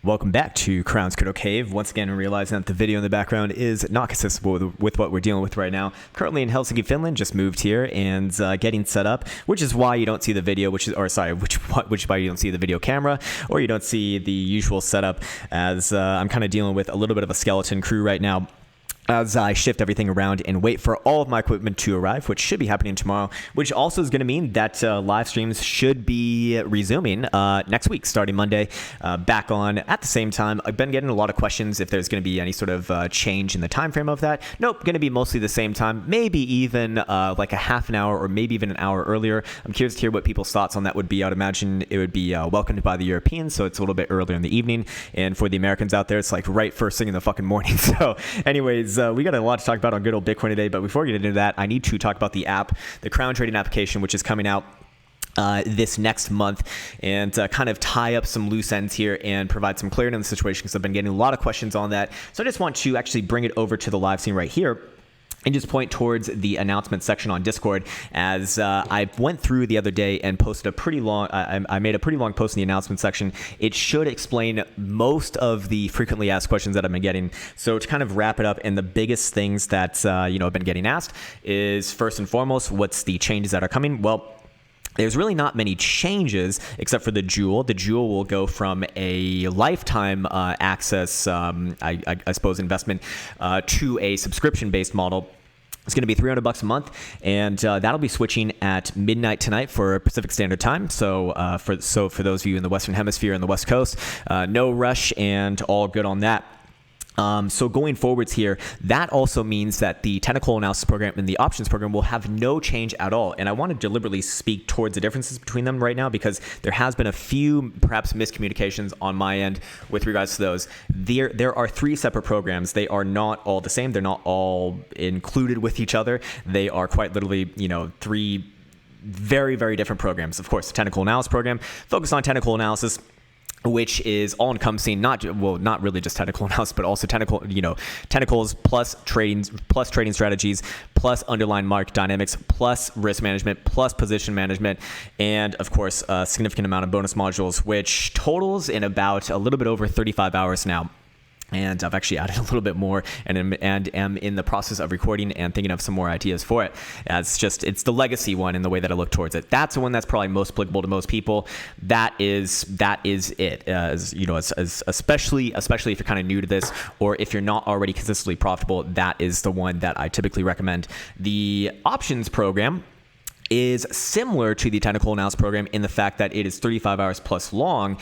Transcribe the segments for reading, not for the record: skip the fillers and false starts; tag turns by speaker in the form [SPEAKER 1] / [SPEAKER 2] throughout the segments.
[SPEAKER 1] Welcome back to Krown's Crypto Cave. Once again, realizing that the video in the background is not consistent with what we're dealing with right now. Currently in Helsinki, Finland, just moved here and getting set up, which is why you don't see the video, which is why you don't see the video camera, or you don't see the usual setup, as I'm kind of dealing with a little bit of a skeleton crew right now, as I shift everything around and wait for all of my equipment to arrive, which should be happening tomorrow, which also is going to mean that live streams should be resuming next week, starting Monday, back on at the same time. I've been getting a lot of questions if there's going to be any sort of change in the time frame of that. Nope, going to be mostly the same time, maybe even like a half an hour or maybe even an hour earlier. I'm curious to hear what people's thoughts on that would be. I would imagine it would be welcomed by the Europeans, so it's a little bit earlier in the evening, and for the Americans out there, it's like right first thing in the fucking morning. So anyways, we got a lot to talk about on good old Bitcoin today, but before we get into that, I need to talk about the app, the Krown trading application, which is coming out this next month, and kind of tie up some loose ends here and provide some clarity on the situation, because I've been getting a lot of questions on that. So I just want to actually bring it over to the live scene right here and just point towards the announcement section on Discord, as I went through the other day and posted a pretty long, I made a pretty long post in the announcement section. It should explain most of the frequently asked questions that I've been getting. So to kind of wrap it up, and the biggest things that I've been getting asked is, first and foremost, what's the changes that are coming? Well, there's really not many changes except for the Jewel. The Jewel will go from a lifetime access, I suppose, investment to a subscription-based model. It's going to be $300 a month, and that'll be switching at midnight tonight for Pacific Standard Time. So for those of you in the Western Hemisphere and the West Coast, no rush and all good on that. So going forwards here, that also means that the technical analysis program and the options program will have no change at all. And I want to deliberately speak towards the differences between them right now, because there has been a few perhaps miscommunications on my end with regards to those. There are three separate programs. They are not all the same. They're not all included with each other. They are quite literally, three very, very different programs. Of course, the technical analysis program focused on technical analysis, which is all-encompassing, not really just technical analysis, but also technicals plus trading strategies, plus underlying market dynamics, plus risk management, plus position management, and of course a significant amount of bonus modules, which totals in about a little bit over 35 hours now. And I've actually added a little bit more, and am in the process of recording and thinking of some more ideas for it. It's the legacy one in the way that I look towards it. That's the one that's probably most applicable to most people. That is it. Especially if you're kind of new to this, or if you're not already consistently profitable, that is the one that I typically recommend. The options program is similar to the technical analysis program in the fact that it is 35 hours plus long,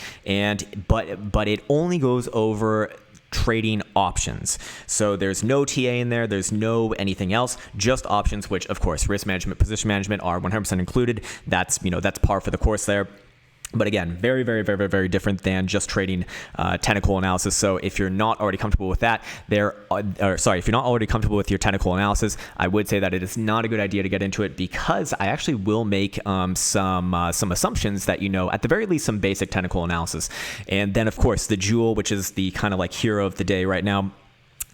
[SPEAKER 1] but it only goes over trading options. So there's no TA in there, there's no anything else, just options, which of course risk management, position management are 100% included. That's par for the course there. But again, very, very, very, very, very different than just trading technical analysis. So if you're not already comfortable with that, if you're not already comfortable with your technical analysis, I would say that it is not a good idea to get into it, because I actually will make some assumptions that at the very least some basic technical analysis. And then of course the Jewel, which is the kind of like hero of the day right now,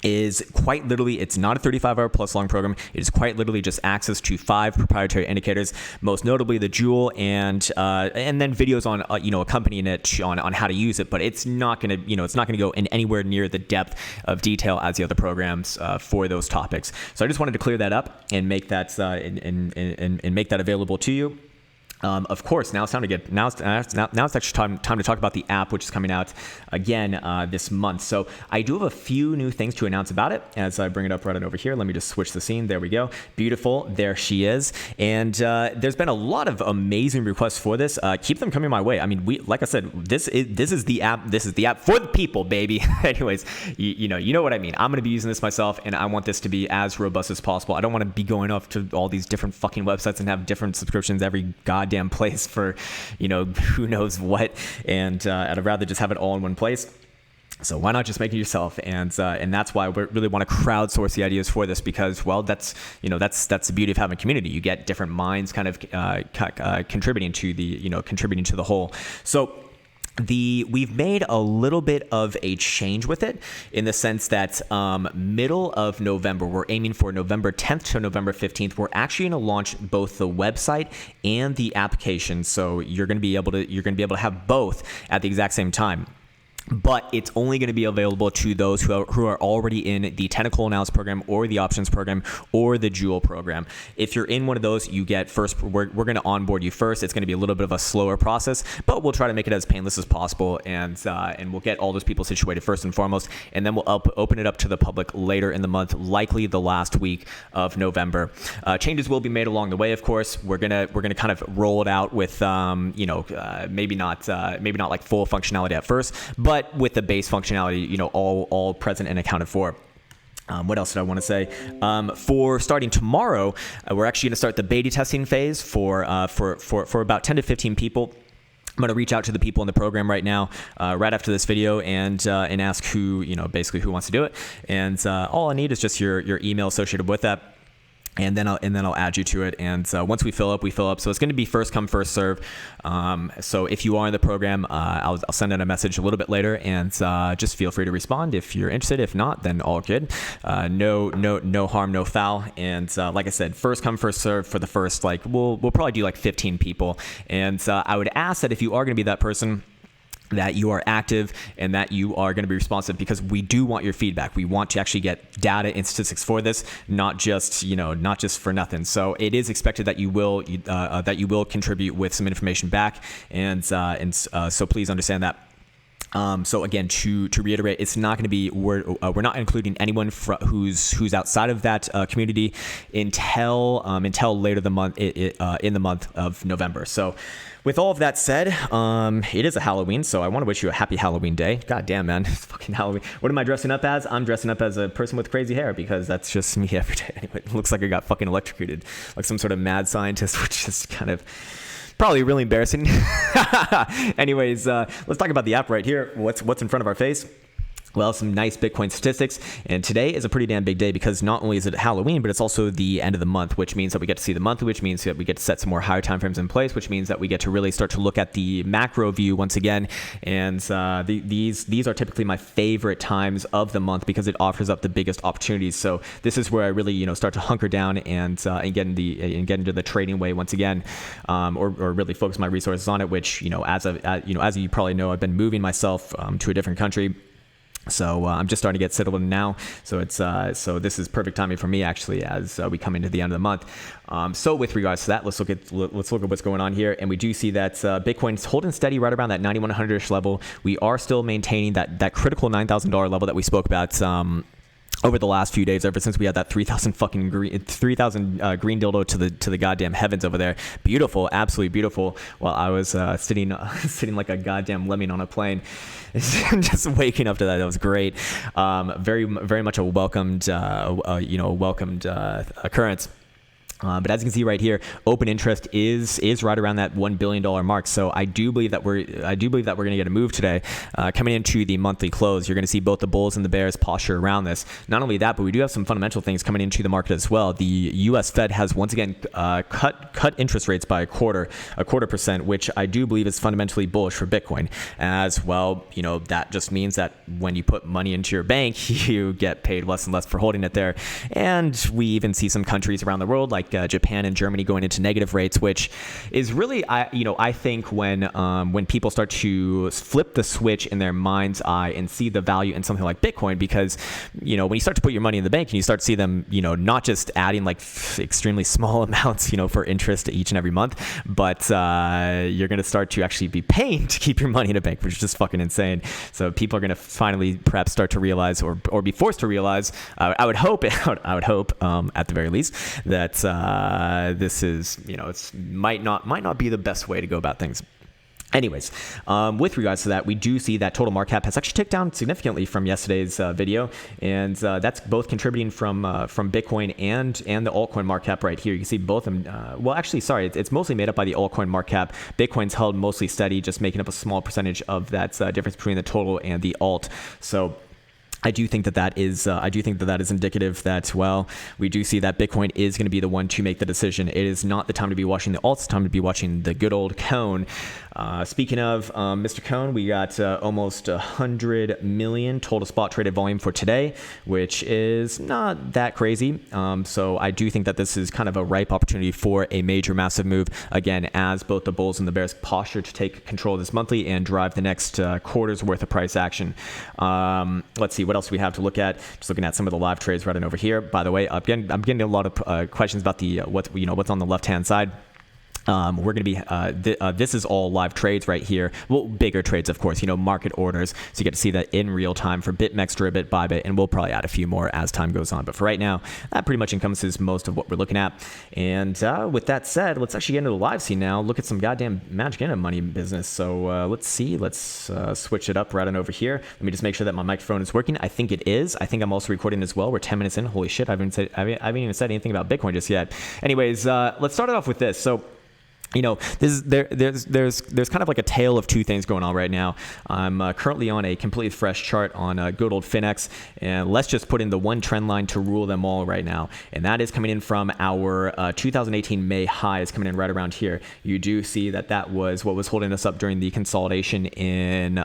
[SPEAKER 1] is quite literally, it's not a 35-hour plus long program. It is quite literally just access to 5 proprietary indicators, most notably the Jewel, and then videos on accompanying it on how to use it. But it's not gonna go in anywhere near the depth of detail as the other programs for those topics. So I just wanted to clear that up and make that and make that available to you. Of course, now it's actually time to talk about the app, which is coming out again this month. So I do have a few new things to announce about it as I bring it up right over here. Let me just switch the scene. There we go. Beautiful. There she is. And there's been a lot of amazing requests for this. Keep them coming my way. I mean, like I said, this is the app. This is the app for the people, baby. Anyways, you know what I mean. I'm going to be using this myself, and I want this to be as robust as possible. I don't want to be going off to all these different fucking websites and have different subscriptions every goddamn place for who knows what, and I'd rather just have it all in one place. So why not just make it yourself? And that's why we really want to crowdsource the ideas for this, because that's the beauty of having a community. You get different minds kind of contributing to the whole. So we've made a little bit of a change with it, in the sense that middle of November, we're aiming for November 10th to November 15th. We're actually going to launch both the website and the application. So you're going to be able to have both at the exact same time. but it's only going to be available to those who are already in the technical analysis program or the options program or the Jewel program. If you're in one of those, you get first, we're going to onboard you first. It's going to be a little bit of a slower process, but we'll try to make it as painless as possible, and we'll get all those people situated first and foremost, and then we'll open it up to the public later in the month, likely the last week of November. Changes will be made along the way, of course. We're gonna kind of roll it out with maybe not like full functionality at first, but with the base functionality, all present and accounted for. What else did I want to say? For starting tomorrow, we're actually going to start the beta testing phase for about 10 to 15 people. I'm going to reach out to the people in the program right now, right after this video, and ask who who wants to do it. And all I need is just your email associated with that. And then I'll add you to it. And once we fill up, we fill up. So it's going to be first come, first serve. So if you are in the program, I'll send out a message a little bit later, and just feel free to respond if you're interested. If not, then all good. No harm, no foul. And like I said, first come, first serve for the first. We'll probably do 15 people. And I would ask that if you are going to be that person, that you are active and that you are going to be responsive, because we do want your feedback. We want to actually get data and statistics for this, not just for nothing. So it is expected that you will contribute with some information back, and so please understand that. So again, to reiterate, it's not going to be, we're not including anyone who's outside of that community until later the month in the month of November. So with all of that said, it is a Halloween, so I want to wish you a happy Halloween day. God damn, man, it's fucking Halloween. What am I dressing up as? I'm dressing up as a person with crazy hair, because that's just me every day. Anyway, it looks like I got fucking electrocuted, like some sort of mad scientist, which is kind of probably really embarrassing. Anyways, let's talk about the app right here. What's in front of our face? Well, some nice Bitcoin statistics, and today is a pretty damn big day, because not only is it Halloween, but it's also the end of the month, which means that we get to see the monthly, which means that we get to set some more higher timeframes in place, which means that we get to really start to look at the macro view once again. And these are typically my favorite times of the month, because it offers up the biggest opportunities. So this is where I really start to hunker down and get into the trading way once again, or really focus my resources on it. Which as you probably know, I've been moving myself to a different country. So I'm just starting to get settled in now. So this is perfect timing for me, actually, as we come into the end of the month. So with regards to that, let's look at what's going on here, and we do see that Bitcoin's holding steady right around that 9,100-ish level. We are still maintaining that critical $9,000 level that we spoke about over the last few days, ever since we had that 3,000 green dildo to the goddamn heavens over there. Beautiful, absolutely beautiful. While I was sitting like a goddamn lemming on a plane, just waking up to that. That was great. Very very much a welcomed occurrence. But as you can see right here, open interest is right around that $1 billion mark. So I do believe that we're going to get a move today. Coming into the monthly close, you're going to see both the bulls and the bears posture around this. Not only that, but we do have some fundamental things coming into the market as well. The U.S. Fed has once again cut interest rates by a quarter percent, which I do believe is fundamentally bullish for Bitcoin. As well, that just means that when you put money into your bank, you get paid less and less for holding it there. And we even see some countries around the world, like Japan and Germany, going into negative rates, which is really, I think when people start to flip the switch in their mind's eye and see the value in something like Bitcoin, because when you start to put your money in the bank and you start to see them, not just adding like extremely small amounts, for interest each and every month, but you're going to start to actually be paying to keep your money in a bank, which is just fucking insane. So people are going to finally perhaps start to realize, or be forced to realize, I would hope at the very least, that this is, it might not be the best way to go about things. Anyways, with regards to that, we do see that total market cap has actually ticked down significantly from yesterday's video, and that's both contributing from Bitcoin and the altcoin market cap right here. You can see both of them. Well, actually, sorry, it's mostly made up by the altcoin market cap. Bitcoin's held mostly steady, just making up a small percentage of that difference between the total and the alt. So I do think that that is indicative that, well, we do see that Bitcoin is going to be the one to make the decision. It is not the time to be watching the alts, it's time to be watching the good old Krown. Speaking of Mr. Krown, we got almost 100 million total spot traded volume for today, which is not that crazy. So I do think that this is kind of a ripe opportunity for a major, massive move, again, as both the bulls and the bears posture to take control of this monthly and drive the next quarter's worth of price action. Let's see what else we have to look at. Just looking at some of the live trades right on over here. By the way, I'm getting a lot of questions about the what's on the left hand side. We're going to be, this is all live trades right here. Well, bigger trades, of course, market orders. So you get to see that in real time for BitMEX, Deribit, Bybit, and we'll probably add a few more as time goes on. But for right now, that pretty much encompasses most of what we're looking at. And with that said, let's actually get into the live scene now. Look at some goddamn Magic Enda money business. So let's see. Let's switch it up right on over here. Let me just make sure that my microphone is working. I think it is. I think I'm also recording as well. We're 10 minutes in. Holy shit. I haven't even said anything about Bitcoin just yet. Anyways, let's start it off with this. So, there's kind of like a tale of two things going on right now. I'm currently on a completely fresh chart on good old Finex, and let's just put in the one trend line to rule them all right now, and that is coming in from our 2018 May high is coming in right around here. You do see that was what was holding us up during the consolidation in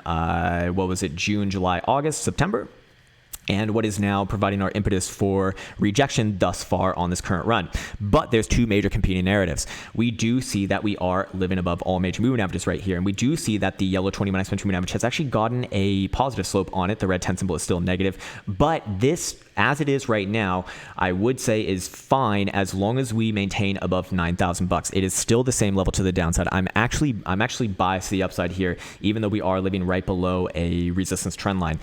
[SPEAKER 1] June, July, August, September, and what is now providing our impetus for rejection thus far on this current run. But there's two major competing narratives. We do see that we are living above all major moving averages right here, and we do see that the yellow 20 minus 2 moving average has actually gotten a positive slope on it. The red 10 symbol is still negative, but this, as it is right now, I would say is fine as long as we maintain above 9,000 bucks. It is still the same level to the downside. I'm actually biased to the upside here, even though we are living right below a resistance trend line.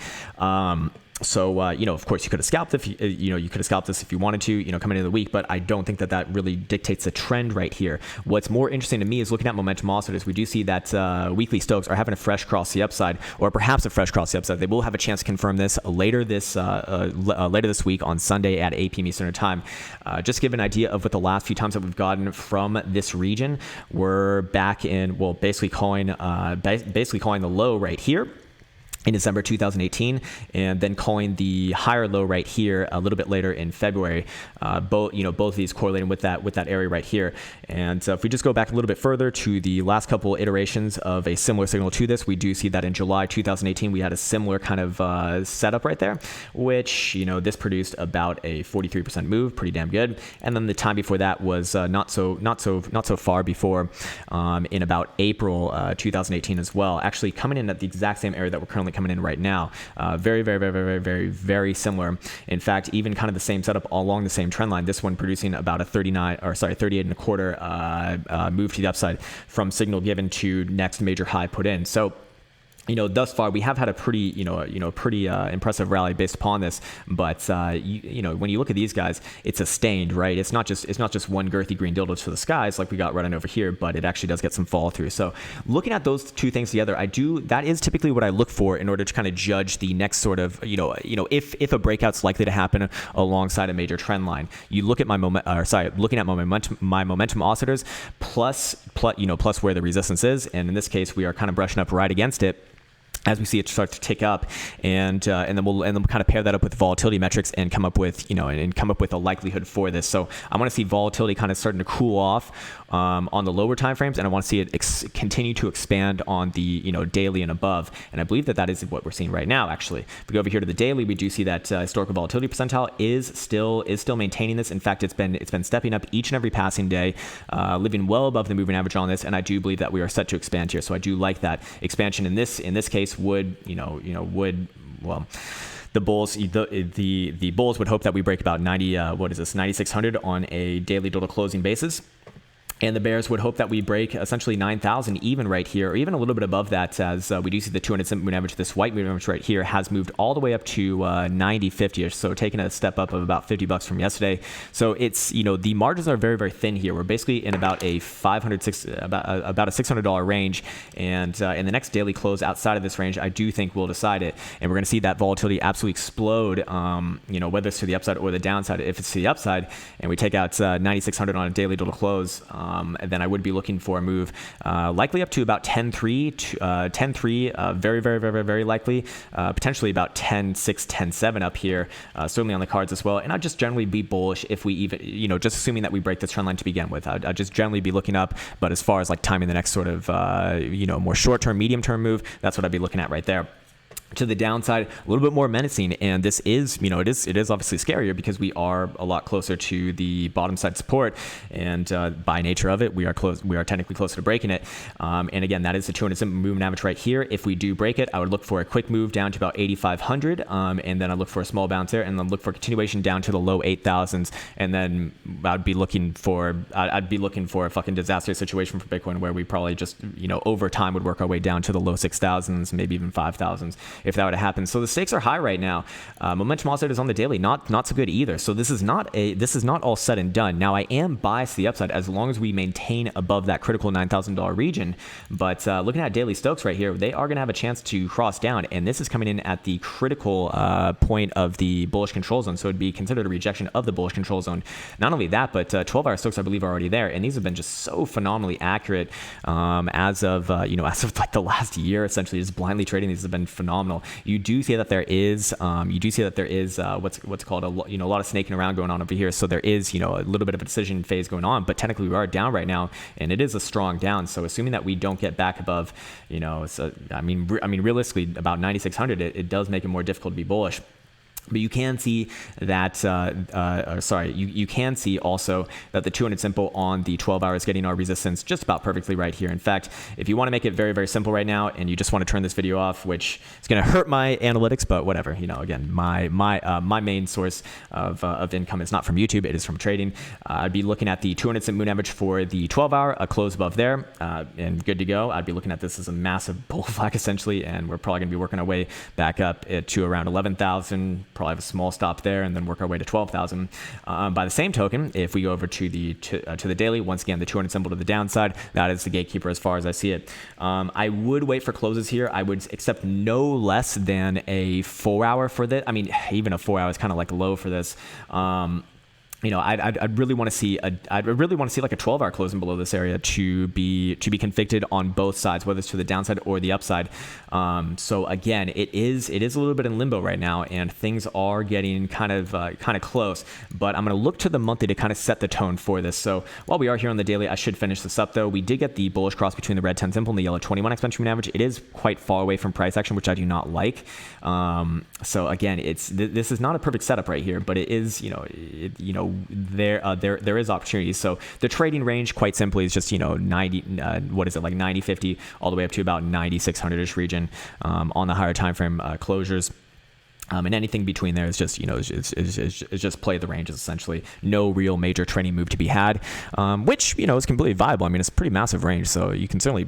[SPEAKER 1] So, of course, you could have scalped if you could have scalped this if you wanted to, coming into the week, but I don't think that really dictates the trend right here. What's more interesting to me is looking at momentum oscillators. We do see that weekly Stokes are having a fresh cross the upside, or perhaps a fresh cross the upside. They will have a chance to confirm this later this week on Sunday at 8 p.m. Eastern time. Just to give an idea of what the last few times that we've gotten from this region, we're back in, basically calling the low right here in December 2018, and then calling the higher low right here a little bit later in February. Both of these correlating with that area right here. And if we just go back a little bit further to the last couple iterations of a similar signal to this, we do see that in July 2018 we had a similar kind of setup right there, which this produced about a 43% move, pretty damn good. And then the time before that was not so far before, in about April 2018 as well, actually coming in at the exact same area that we're currently coming in right now. Very, very, very, very, very, very similar. In fact, even kind of the same setup along the same trend line. This one producing about a 38 and a quarter move to the upside from signal given to next major high put in. So, thus far we have had a pretty, impressive rally based upon this. But when you look at these guys, it's sustained, right? It's not just one girthy green dildo to the skies like we got right on over here, but it actually does get some follow through. So looking at those two things together, that is typically what I look for in order to kind of judge the next sort of, if a breakout's likely to happen alongside a major trend line. You look at looking at my momentum oscillators plus where the resistance is, and in this case we are kind of brushing up right against it as we see it start to tick up, and then we'll kind of pair that up with volatility metrics and come up with a likelihood for this. So I want to see volatility kind of starting to cool off on the lower time frames, and I want to see it continue to expand on the daily and above. And I believe that is what we're seeing right now. Actually, if we go over here to the daily, we do see that historical volatility percentile is still maintaining this. In fact, it's been stepping up each and every passing day, living well above the moving average on this. And I do believe that we are set to expand here. So I do like that expansion in this case. The bulls, the bulls would hope that we break about 9,600 on a daily total closing basis. And the bears would hope that we break essentially 9,000 even right here, or even a little bit above that, as we do see the 200 moving average. This white moving average right here has moved all the way up to 90.50ish, so taking a step up of about $50 from yesterday. So it's the margins are very, very thin here. We're basically in about a $600 range, and in the next daily close outside of this range, I do think we'll decide it, and we're going to see that volatility absolutely explode. Whether it's to the upside or the downside. If it's to the upside, and we take out 9,600 on a daily total close. And then I would be looking for a move likely up to about 10.3, 10.3, very likely, potentially about 10.6, 10.7 up here, certainly on the cards as well. And I'd just generally be bullish if we even, just assuming that we break this trend line to begin with. I'd just generally be looking up, but as far as like timing the next sort of, more short-term, medium-term move, that's what I'd be looking at right there. To the downside, a little bit more menacing, and this is, it is obviously scarier because we are a lot closer to the bottom side support, and by nature of it, we are technically closer to breaking it. And again, that is the 200 simple moving average right here. If we do break it, I would look for a quick move down to about 8,500, and then I'd look for a small bounce there, and then look for continuation down to the low 8,000s, and then I'd be looking for a fucking disaster situation for Bitcoin where we probably just, over time would work our way down to the low 6,000s, maybe even 5,000s. If that were to happen. So the stakes are high right now. Momentum oscillators on the daily, not so good either. So this is not all said and done. Now I am biased to the upside as long as we maintain above that critical $9,000 region. But looking at daily Stokes right here, they are going to have a chance to cross down, and this is coming in at the critical point of the bullish control zone. So it'd be considered a rejection of the bullish control zone. Not only that, but 12-hour Stokes I believe are already there, and these have been just so phenomenally accurate as of like the last year. Essentially, just blindly trading these have been phenomenal. You do see that there is what's called a lot of snaking around going on over here. So there is a little bit of a decision phase going on, but technically we are down right now, and it is a strong down. So assuming that we don't get back above, realistically about 9,600, it does make it more difficult to be bullish. But you can see that, you can see also that the 200 simple on the 12 hours getting our resistance just about perfectly right here. In fact, if you want to make it very, very simple right now and you just want to turn this video off, which is going to hurt my analytics, but whatever, again, my main source of income is not from YouTube, it is from trading. I'd be looking at the 200 simple moon average for the 12 hour, a close above there, and good to go. I'd be looking at this as a massive bull flag essentially, and we're probably going to be working our way back up to around 11,000. Probably have a small stop there and then work our way to 12,000. By the same token, if we go over to the daily, once again, the 200 symbol to the downside, that is the gatekeeper as far as I see it. I would wait for closes here. I would accept no less than a 4 hour for this. I mean, even a 4 hour is kind of like low for this. I'd really want to see like a 12-hour closing below this area to be conflicted on both sides, whether it's to the downside or the upside. So again, it is a little bit in limbo right now, and things are getting kind of close. But I'm going to look to the monthly to kind of set the tone for this. So while we are here on the daily, I should finish this up though. We did get the bullish cross between the red 10 simple and the yellow 21 exponential moving average. It is quite far away from price action, which I do not like. So again, this is not a perfect setup right here, but it is there is opportunities. So the trading range, quite simply, is just 90 like 90.50 all the way up to about 9,600ish region on the higher time frame closures. And anything between there is just, is just play the ranges essentially. No real major trading move to be had, which, is completely viable. I mean, it's a pretty massive range, so you can certainly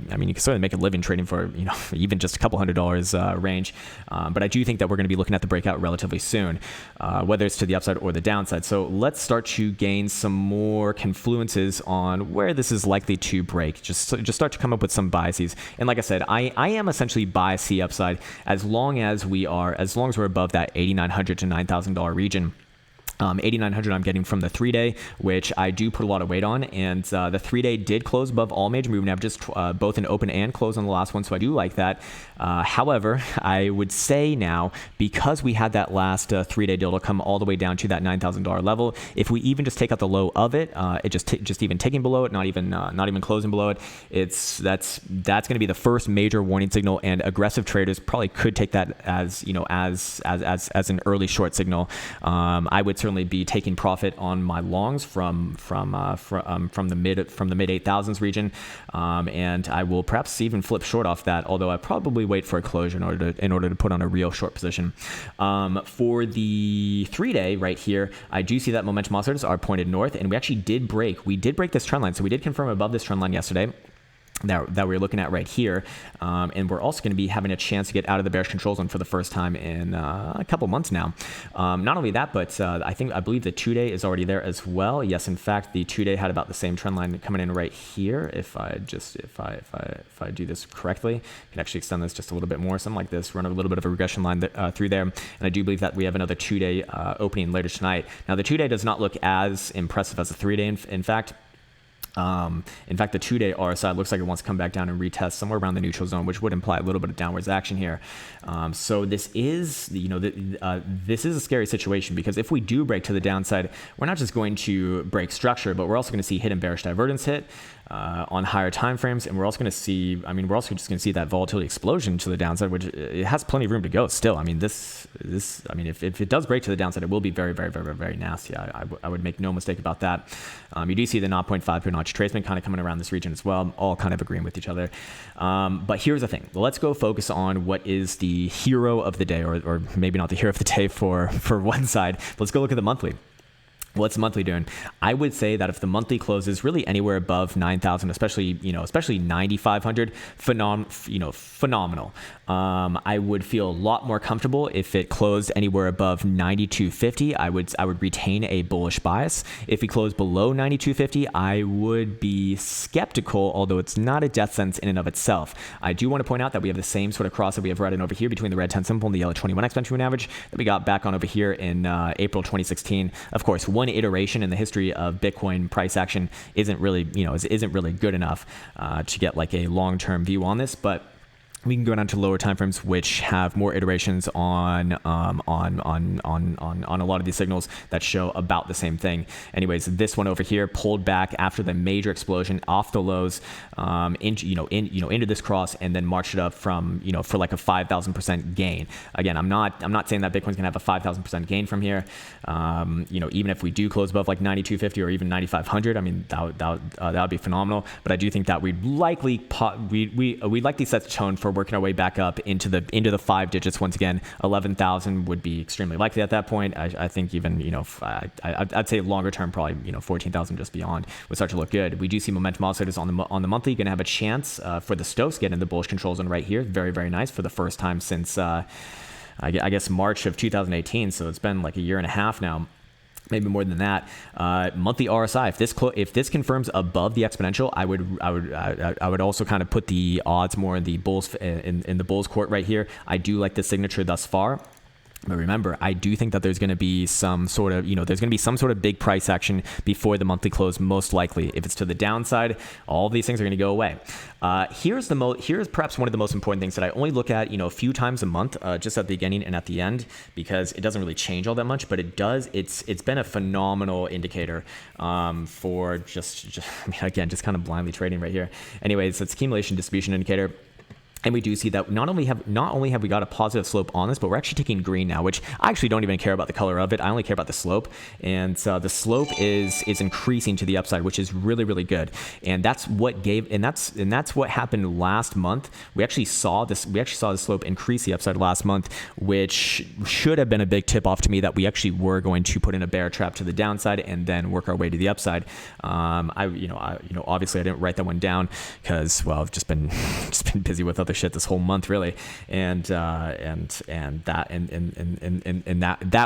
[SPEAKER 1] make a living trading for, even just a couple $100 range. But I do think that we're going to be looking at the breakout relatively soon, whether it's to the upside or the downside. So let's start to gain some more confluences on where this is likely to break. Just start to come up with some biases. And like I said, I am essentially biased the upside as long as we're above that $8,900 to $9,000 region. 8,900 I'm getting from the 3-day, which I do put a lot of weight on, and the 3-day did close above all major moving averages, both in open and close on the last one, so I do like that. However, I would say now, because we had that last 3-day deal to come all the way down to that $9,000 level, if we even just take out the low of it, just even ticking below it, not even closing below it, that's going to be the first major warning signal, and aggressive traders probably could take that as as an early short signal. I would certainly be taking profit on my longs from the mid 8,000s region, and I will perhaps even flip short off that, although I probably wait for a closure in order to put on a real short position. For the 3-day right here, I do see that momentum oscillators are pointed north, and we actually did break this trend line, so we did confirm above this trend line yesterday that we're looking at right here, and we're also going to be having a chance to get out of the bearish control zone for the first time in a couple months now. Not only that, but I believe the 2-day is already there as well. Yes, in fact, the 2-day had about the same trend line coming in right here. If I do this correctly, I can actually extend this just a little bit more, something like this, run a little bit of a regression line through there, and I do believe that we have another 2-day opening later tonight. Now, the 2-day does not look as impressive as the 3-day, in fact. In fact, the 2-day RSI looks like it wants to come back down and retest somewhere around the neutral zone, which would imply a little bit of downwards action here. So this is, this is a scary situation, because if we do break to the downside, we're not just going to break structure, but we're also going to see hidden bearish divergence hit on higher time frames, and we're also going to see, we're also just going to see that volatility explosion to the downside, which it has plenty of room to go still. If it does break to the downside, it will be very, very, very, very, very nasty. I would make no mistake about that. You do see the 0.5 period retracement kind of coming around this region as well, all kind of agreeing with each other. But here's the thing. Let's go focus on what is the hero of the day, or maybe not the hero of the day for one side. Let's go look at the monthly. What's the monthly doing? I would say that if the monthly closes really anywhere above 9,000, especially 9,500, phenomenal. I would feel a lot more comfortable if it closed anywhere above 9,250. I would retain a bullish bias. If we close below 9,250, I would be skeptical, although it's not a death sentence in and of itself. I do want to point out that we have the same sort of cross that we have right in over here between the red 10 simple and the yellow 21 exponential moving average that we got back on over here in April 2016. Of course, one iteration in the history of Bitcoin price action isn't really good enough to get like a long-term view on this, but we can go down to lower timeframes, which have more iterations on a lot of these signals that show about the same thing. Anyways, this one over here pulled back after the major explosion off the lows, into this cross, and then marched it up from for like a 5,000% gain. Again, I'm not saying that Bitcoin's gonna have a 5,000% gain from here. Even if we do close above like 9,250 or even 9,500, that would be phenomenal. But I do think that we'd likely set the tone for working our way back up into the 5 digits once again. 11,000 would be extremely likely at that point. I think even I'd say longer term probably 14,000 just beyond would start to look good. We do see momentum oscillators on the monthly going to have a chance for the Stokes get in the bullish control zone right here. Very, very nice for the first time since I guess March of 2018. So it's been like a year and a half now. Maybe more than that. Monthly RSI. If this confirms above the exponential, I would also kind of put the odds more in the bulls in the bulls court right here. I do like the signature thus far. But remember, I do think that there's going to be some sort of big price action before the monthly close, most likely. If it's to the downside, all of these things are going to go away. Here's perhaps one of the most important things that I only look at, a few times a month, just at the beginning and at the end, because it doesn't really change all that much, but it does. It's been a phenomenal indicator for just kind of blindly trading right here. Anyways, it's accumulation distribution indicator. And we do see that not only have we got a positive slope on this, but we're actually taking green now, which I actually don't even care about the color of it. I only care about the slope, and the slope is increasing to the upside, which is really, really good. And that's what happened last month. We actually saw the slope increase the upside last month, which should have been a big tip off to me that we actually were going to put in a bear trap to the downside and then work our way to the upside. Obviously I didn't write that one down because, well, I've just been busy with other shit this whole month, really, and that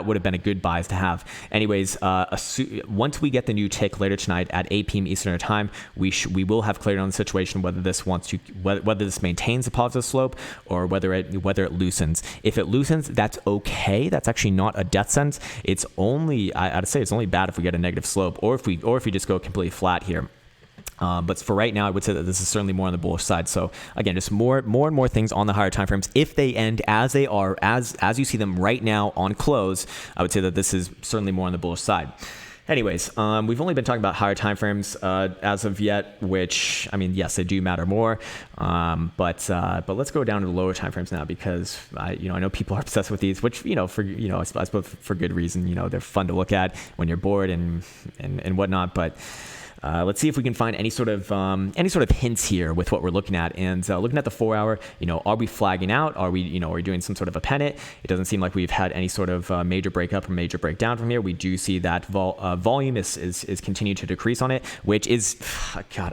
[SPEAKER 1] would have been a good bias to have. Anyways, once we get the new tick later tonight at 8 p.m. Eastern time, we will have clarity on the situation, whether this maintains a positive slope or whether it loosens. If it loosens, that's okay. That's actually not a death sentence. It's only I'd say it's only bad if we get a negative slope or if we just go completely flat here. But for right now, I would say that this is certainly more on the bullish side. So again, just more and more things on the higher time frames. If they end as they are, as you see them right now on close, I would say that this is certainly more on the bullish side. Anyways, we've only been talking about higher time frames as of yet, which, yes, they do matter more. But let's go down to the lower time frames now, because I know people are obsessed with these, which I suppose for good reason. They're fun to look at when you're bored and whatnot, but. Let's see if we can find any sort of hints here with what we're looking at. And looking at the 4 hour, are we flagging out? Are we doing some sort of a pennant? It doesn't seem like we've had any sort of major breakup or major breakdown from here. We do see that volume is continuing to decrease on it, which is, God,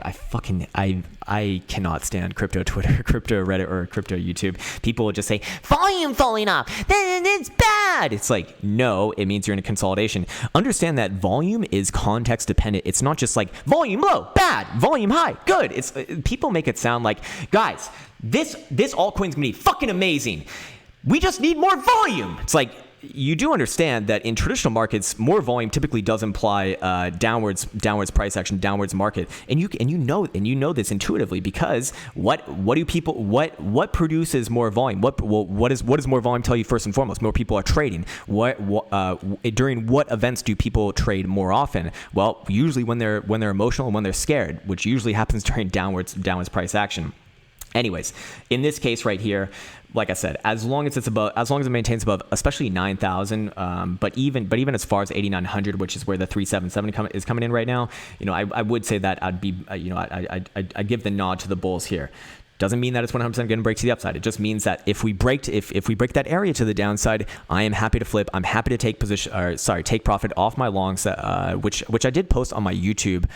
[SPEAKER 1] I cannot stand crypto Twitter, crypto Reddit, or crypto YouTube. People will just say volume falling off, then it's bad. It's like, no, it means you're in a consolidation. Understand that volume is context dependent. It's not just like volume low, bad, volume high, good. It's people make it sound like, guys, this altcoin's gonna be fucking amazing. We just need more volume. It's like, you do understand that in traditional markets, more volume typically does imply downwards price action, downwards market, and you know this intuitively, because what produces more volume? What does more volume tell you first and foremost? More people are trading. During what events do people trade more often? Well, usually when they're emotional and when they're scared, which usually happens during downwards price action. Anyways, in this case right here, like I said, as long as it maintains above, especially 9,000, but even as far as 8,900, which is where the 377 is coming in right now, I would say that I'd give the nod to the bulls here. Doesn't mean that it's 100% going to break to the upside. It just means that if we break that area to the downside, I am happy to flip. I'm happy to take profit off my longs, which I did post on my YouTube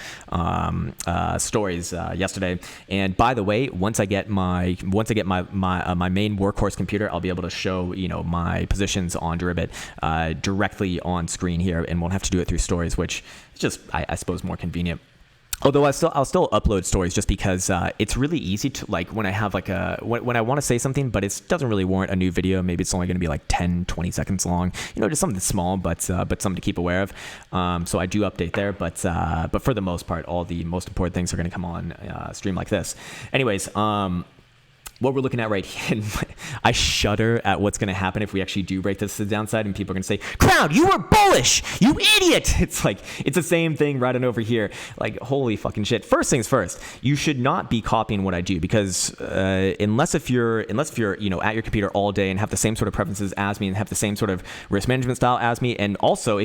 [SPEAKER 1] stories yesterday. And by the way, once I get my main workhorse computer, I'll be able to show my positions on Deribit directly on screen here, and won't have to do it through stories, which is just I suppose more convenient. Although I'll still upload stories, just because it's really easy to, like, when I have when I want to say something, but it doesn't really warrant a new video. Maybe it's only going to be like 10, 20 seconds long. Just something small, but something to keep aware of. So I do update there, but for the most part, all the most important things are going to come on stream like this. Anyways, what we're looking at right here, I shudder at what's going to happen if we actually do break this to the downside, and people are going to say, Krown, you were bullish, you idiot. It's the same thing right on over here. Like, holy fucking shit. First things first, you should not be copying what I do, because unless if you're at your computer all day and have the same sort of preferences as me and have the same sort of risk management style as me, and also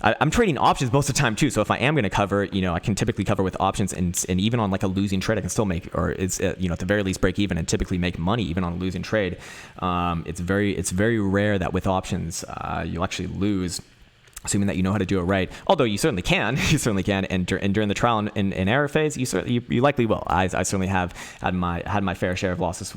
[SPEAKER 1] I'm trading options most of the time too, so if I am going to cover, I can typically cover with options, and even on like a losing trade, I can still make, or it's at the very least break even and typically make money even on a losing trade. It's very rare that with options you'll actually lose, assuming that you know how to do it right. Although you certainly can, and during the trial and error phase, you likely will. I certainly have had my fair share of losses,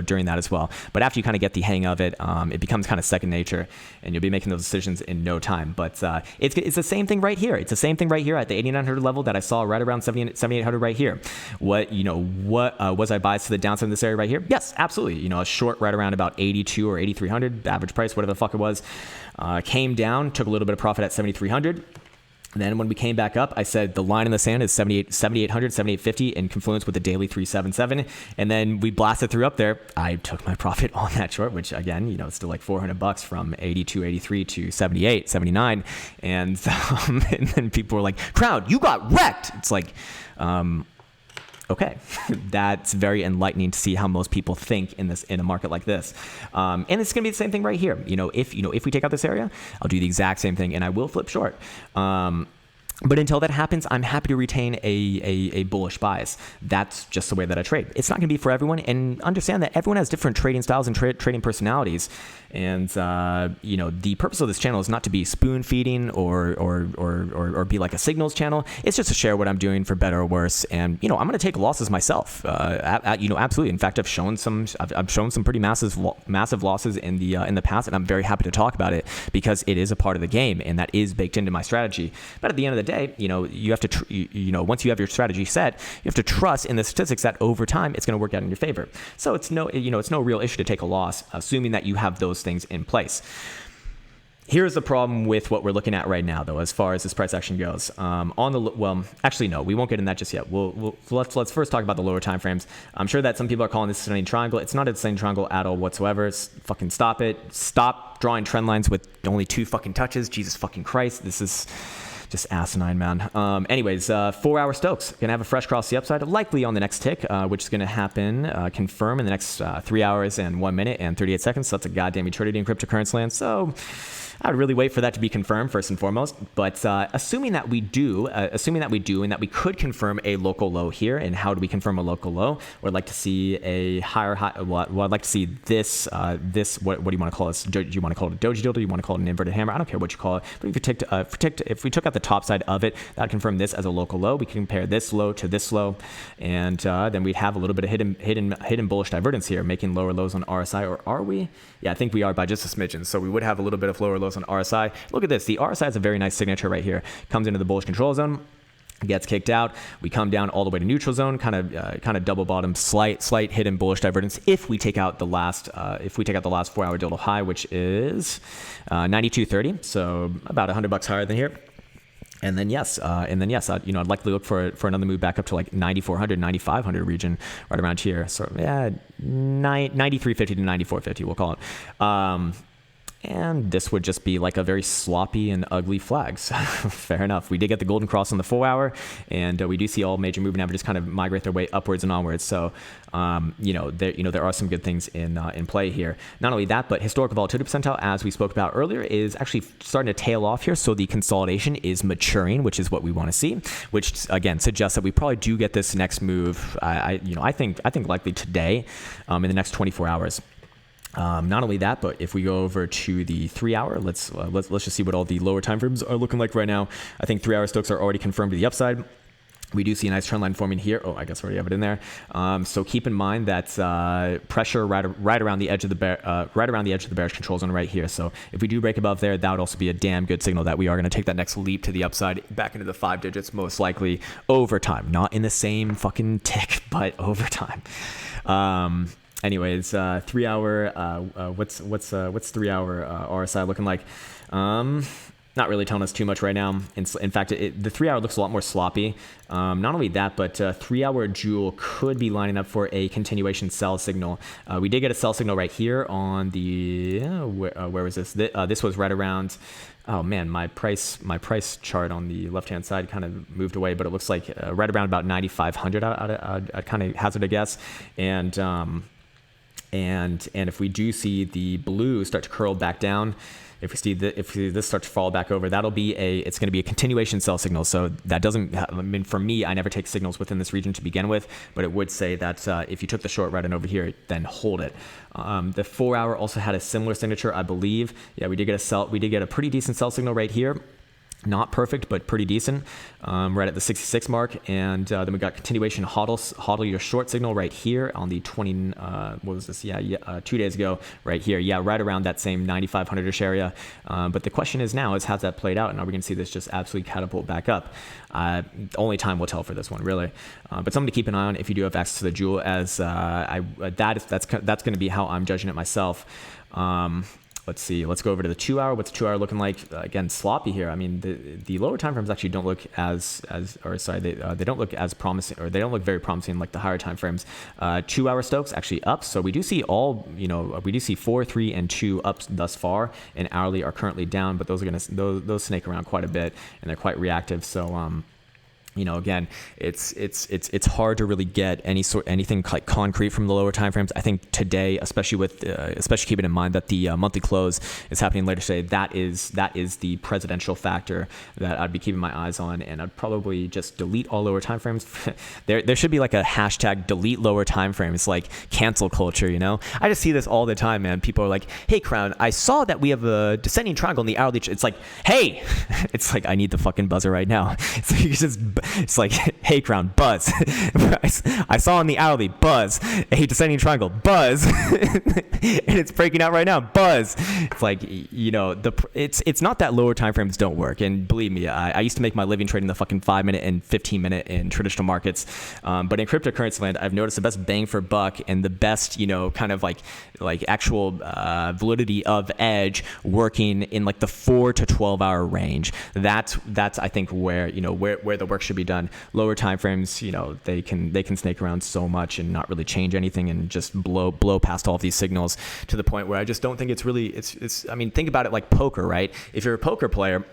[SPEAKER 1] during that as well. But after you kind of get the hang of it, it becomes kind of second nature, and you'll be making those decisions in no time. But it's the same thing right here. It's the same thing right here at the 8,900 level that I saw right around 7,800 right here. What was I biased to the downside in this area right here? Yes, absolutely. A short right around about 82 or 8,300 average price, whatever the fuck it was. Came down, took a little bit of profit at 7,300. Then when we came back up, I said the line in the sand is 7,800, 7,850 in confluence with the daily 377. And then we blasted through up there. I took my profit on that short, which again, it's still like $400 from 82, 83 to 78, 79. And then people were like, Krown, you got wrecked. It's like, okay, that's very enlightening to see how most people think in a market like this, and it's going to be the same thing right here. If we take out this area, I'll do the exact same thing, and I will flip short. But until that happens, I'm happy to retain a bullish bias. That's just the way that I trade. It's not going to be for everyone, and understand that everyone has different trading styles and trading personalities. And the purpose of this channel is not to be spoon feeding or be like a signals channel. It's just to share what I'm doing for better or worse. And I'm going to take losses myself. Absolutely. In fact, I've shown some pretty massive losses in the past, and I'm very happy to talk about it because it is a part of the game, and that is baked into my strategy. But at the end of the day, you have to once you have your strategy set, you have to trust in the statistics that over time it's going to work out in your favor. So it's no real issue to take a loss, assuming that you have those things in place. Here's the problem with what we're looking at right now, though, as far as this price action goes. Actually, no, we won't get in that just yet. Let's first talk about the lower time frames. I'm sure that some people are calling this a descending triangle. It's not a descending triangle at all whatsoever. Fucking stop it. Stop drawing trend lines with only 2 fucking touches. Jesus fucking Christ. This is just asinine, man. Anyways, 4-hour Stokes. Gonna have a fresh cross the upside, likely on the next tick, which is gonna happen, confirm in the next 3 hours and 1 minute and 38 seconds. So that's a goddamn eternity in cryptocurrency land. So I would really wait for that to be confirmed first and foremost. But assuming that we do, and that we could confirm a local low here, and how do we confirm a local low? I'd like to see a higher high. Well, I'd like to see this. What do you want to call this? Do you want to call it a doji deal? Do you want to call it an inverted hammer? I don't care what you call it. But if we took out the top side of it, that would confirm this as a local low. We can compare this low to this low, and then we'd have a little bit of hidden bullish divergence here, making lower lows on RSI. Or are we? Yeah, I think we are by just a smidgen. So we would have a little bit of lower lows on RSI. Look at this. The RSI is a very nice signature right here. Comes into the bullish control zone. gets kicked out. We come down all the way to neutral zone, kind of double bottom, slight hidden bullish divergence. If we take out the last 4-hour dildo high, which is 92.30, so about $100 higher than here. And then yes, I'd likely look for another move back up to like 9,400, 9,500 region right around here. So yeah, 93.50 to 94.50, we'll call it. And this would just be like a very sloppy and ugly flag. So fair enough. We did get the golden cross on the 4-hour, and we do see all major moving averages kind of migrate their way upwards and onwards. So, there are some good things in play here. Not only that, but historical volatility percentile, as we spoke about earlier, is actually starting to tail off here. So the consolidation is maturing, which is what we want to see. Which again suggests that we probably do get this next move. I think likely today, in the next 24 hours. Not only that, but if we go over to the 3-hour, let's just see what all the lower time frames are looking like right now. I think 3-hour stocks are already confirmed to the upside. We do see a nice trend line forming here. Oh, I guess we already have it in there. So keep in mind that pressure right around the edge of the bearish control zone right here. So if we do break above there, that would also be a damn good signal that we are going to take that next leap to the upside, back into the 5 digits, most likely over time, not in the same fucking tick, but over time. Anyways, 3-hour. What's 3-hour RSI looking like? Not really telling us too much right now. In fact, the 3-hour looks a lot more sloppy. Not only that, but 3-hour Joule could be lining up for a continuation sell signal. We did get a sell signal right here on the where was this? This was right around. Oh man, my price chart on the left-hand side kind of moved away, but it looks like right around about 9,500. I'd kind of hazard a guess, and if we do see the blue start to curl back down, if we see this start to fall back over, it's going to be a continuation sell signal. So that doesn't, I mean, for me, I never take signals within this region to begin with, but it would say that if you took the short right and over here, then hold it. The 4-hour also had a similar signature, I believe. Yeah, we did get a pretty decent sell signal right here. Not perfect, but pretty decent, right at the 66 mark. And then we got continuation hodl your short signal right here on the 20, what was this? 2 days ago, right here. Yeah, right around that same 9,500-ish area. But the question is now, how's that played out? And are we going to see this just absolutely catapult back up? Only time will tell for this one, really. But something to keep an eye on if you do have access to the Joule, as that's going to be how I'm judging it myself. Let's see. Let's go over to the 2-hour. What's the 2-hour looking like? Again, sloppy here. I mean, the lower time frames actually don't look they don't look as promising, or they don't look very promising like the higher time frames. 2-hour Stokes actually up. So we do see 4, 3, and 2 up thus far, and hourly are currently down, but those snake around quite a bit, and they're quite reactive. So again, it's hard to really get anything like concrete from the lower time frames. I think today, especially keeping in mind that the monthly close is happening later today, that is the presidential factor that I'd be keeping my eyes on, and I'd probably just delete all lower time frames. There should be like a hashtag delete lower time frames, like cancel culture. I just see this all the time, man. People are like, "Hey, Krown, I saw that we have a descending triangle in the hourly." It's like, hey, it's like I need the fucking buzzer right now. So you just. It's like, hey, Krown, buzz. I saw in the hourly, buzz. A descending triangle, buzz. And it's breaking out right now, buzz. It's like, it's not that lower time frames don't work. And believe me, I used to make my living trading the fucking 5-minute and 15-minute in traditional markets. But in cryptocurrency land, I've noticed the best bang for buck and the best, kind of like actual validity of edge working in like the 4 to 12-hour range. That's I think where the work should be done. Lower time frames, they can snake around so much and not really change anything and just blow past all of these signals to the point where I just don't think it's I mean, think about it like poker, right? If you're a poker player,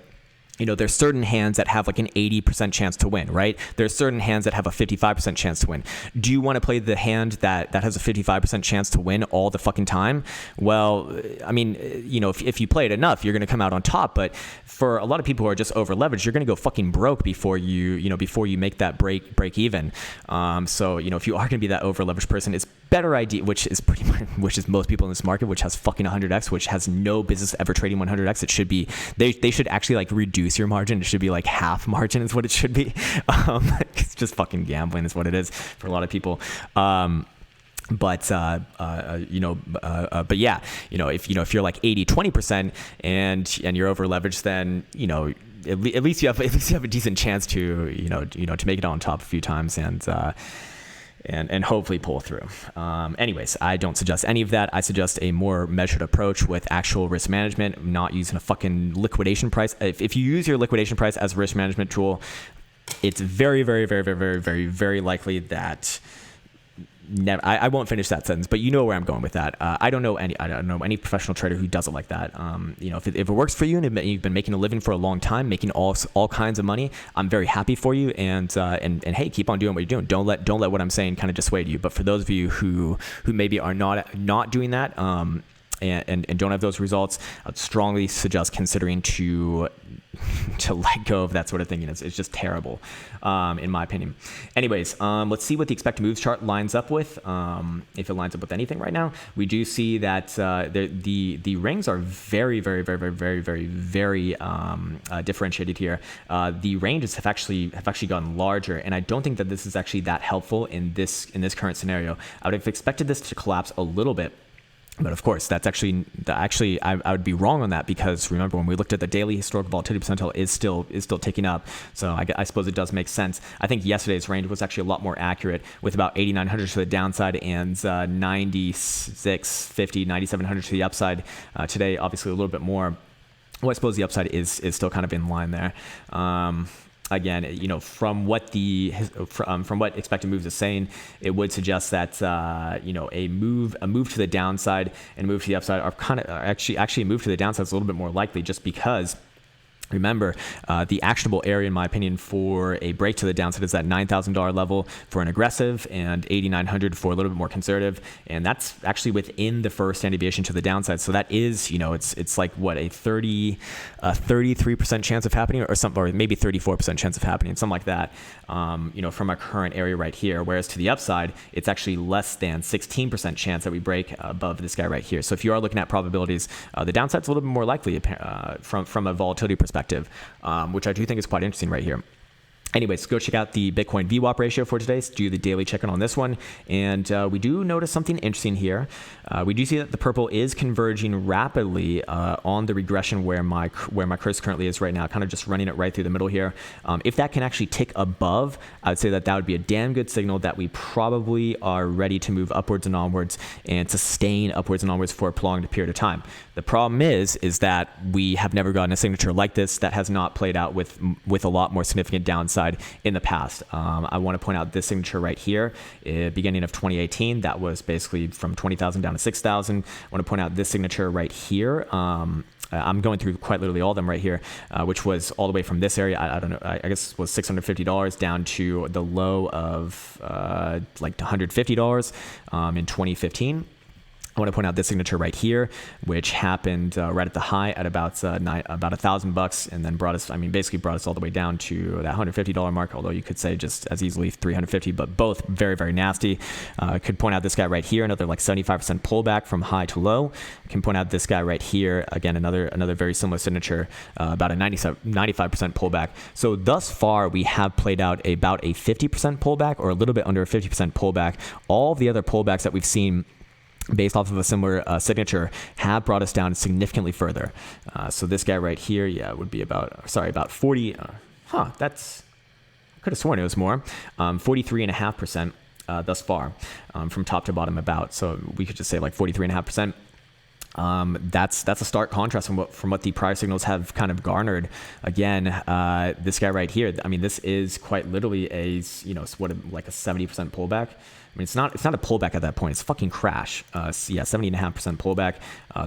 [SPEAKER 1] there's certain hands that have like an 80% chance to win, right? There's certain hands that have a 55% chance to win. Do you want to play the hand that has a 55% chance to win all the fucking time? Well, I mean, if you play it enough, you're going to come out on top. But for a lot of people who are just over leveraged, you're going to go fucking broke before you make that break even. So, if you are going to be that over leveraged person, it's better idea, which is most people in this market, which has fucking 100x, which has no business ever trading 100x. It should be, they should actually like reduce your margin. It should be like half margin is what it should be. It's just fucking gambling is what it is for a lot of people. But yeah, if you're like 80-20% and you're over leveraged, then at least you have a decent chance to to make it on top a few times and hopefully pull through. Anyways, I don't suggest any of that. I suggest a more measured approach with actual risk management, not using a fucking liquidation price. If you use your liquidation price as a risk management tool, it's very, very, very, very, very, very, very likely that I won't finish that sentence, but you know where I'm going with that. I don't know any professional trader who does it like that. If it works for you and you've been making a living for a long time, making all kinds of money, I'm very happy for you. And hey, keep on doing what you're doing. Don't let what I'm saying kind of dissuade you. But for those of you who maybe are not doing that, and don't have those results, I'd strongly suggest considering to let go of that sort of thinking. It's just terrible, in my opinion. Anyways, let's see what the expected moves chart lines up with. If it lines up with anything right now, we do see that the rings are very, very, very, very, very, very, very differentiated here. The ranges have actually gotten larger, and I don't think that this is actually that helpful in this current scenario. I would have expected this to collapse a little bit. But of course, that's actually I would be wrong on that, because remember, when we looked at the daily historical volatility percentile is still ticking up. So I suppose it does make sense. I think yesterday's range was actually a lot more accurate, with about 8,900 to the downside and 9,650, 9,700 to the upside. Today, obviously a little bit more. Well, I suppose the upside is still kind of in line there. Again, from what expected moves is saying, it would suggest that a move to the downside and a move to the upside are actually a move to the downside is a little bit more likely, just because. Remember, the actionable area, in my opinion, for a break to the downside is that $9,000 level for an aggressive and 8,900 for a little bit more conservative, and that's actually within the first standard deviation to the downside. So that is, it's like what, a 33% chance of happening, or something, or maybe 34% chance of happening, something like that. From our current area right here. Whereas to the upside, it's actually less than 16% chance that we break above this guy right here. So if you are looking at probabilities, the downside's a little bit more likely from a volatility perspective. Which I do think is quite interesting right here. Anyways, go check out the Bitcoin VWAP ratio for today. Do the daily check-in on this one. And we do notice something interesting here. We do see that the purple is converging rapidly on the regression where my cursor currently is right now, kind of just running it right through the middle here. If that can actually tick above, I would say that would be a damn good signal that we probably are ready to move upwards and onwards and sustain upwards and onwards for a prolonged period of time. The problem is that we have never gotten a signature like this that has not played out with a lot more significant downside in the past. I want to point out this signature right here, beginning of 2018, that was basically from 20,000 down to 6,000. I want to point out this signature right here. I'm going through quite literally all of them right here, which was all the way from this area. I don't know. I guess it was $650 down to the low of like $150 in 2015. I want to point out this signature right here, which happened right at the high at about $1,000, and then brought us all the way down to that $150 mark. Although you could say just as easily $350, but both very, very nasty. Could point out this guy right here, another like 75% pullback from high to low. Can point out this guy right here, again another very similar signature, about a 95% pullback. So thus far we have played out about a 50% pullback, or a little bit under a 50% pullback. All the other pullbacks that we've seen based off of a similar signature have brought us down significantly further. So this guy right here, would be about 40. That's, I could have sworn it was more. 43.5% thus far, from top to bottom about. So we could just say like 43.5%. That's a stark contrast from what the prior signals have kind of garnered. Again, this guy right here, I mean, this is quite literally like a 70% pullback. I mean, it's not a pullback at that point. It's a fucking crash. 70.5% pullback.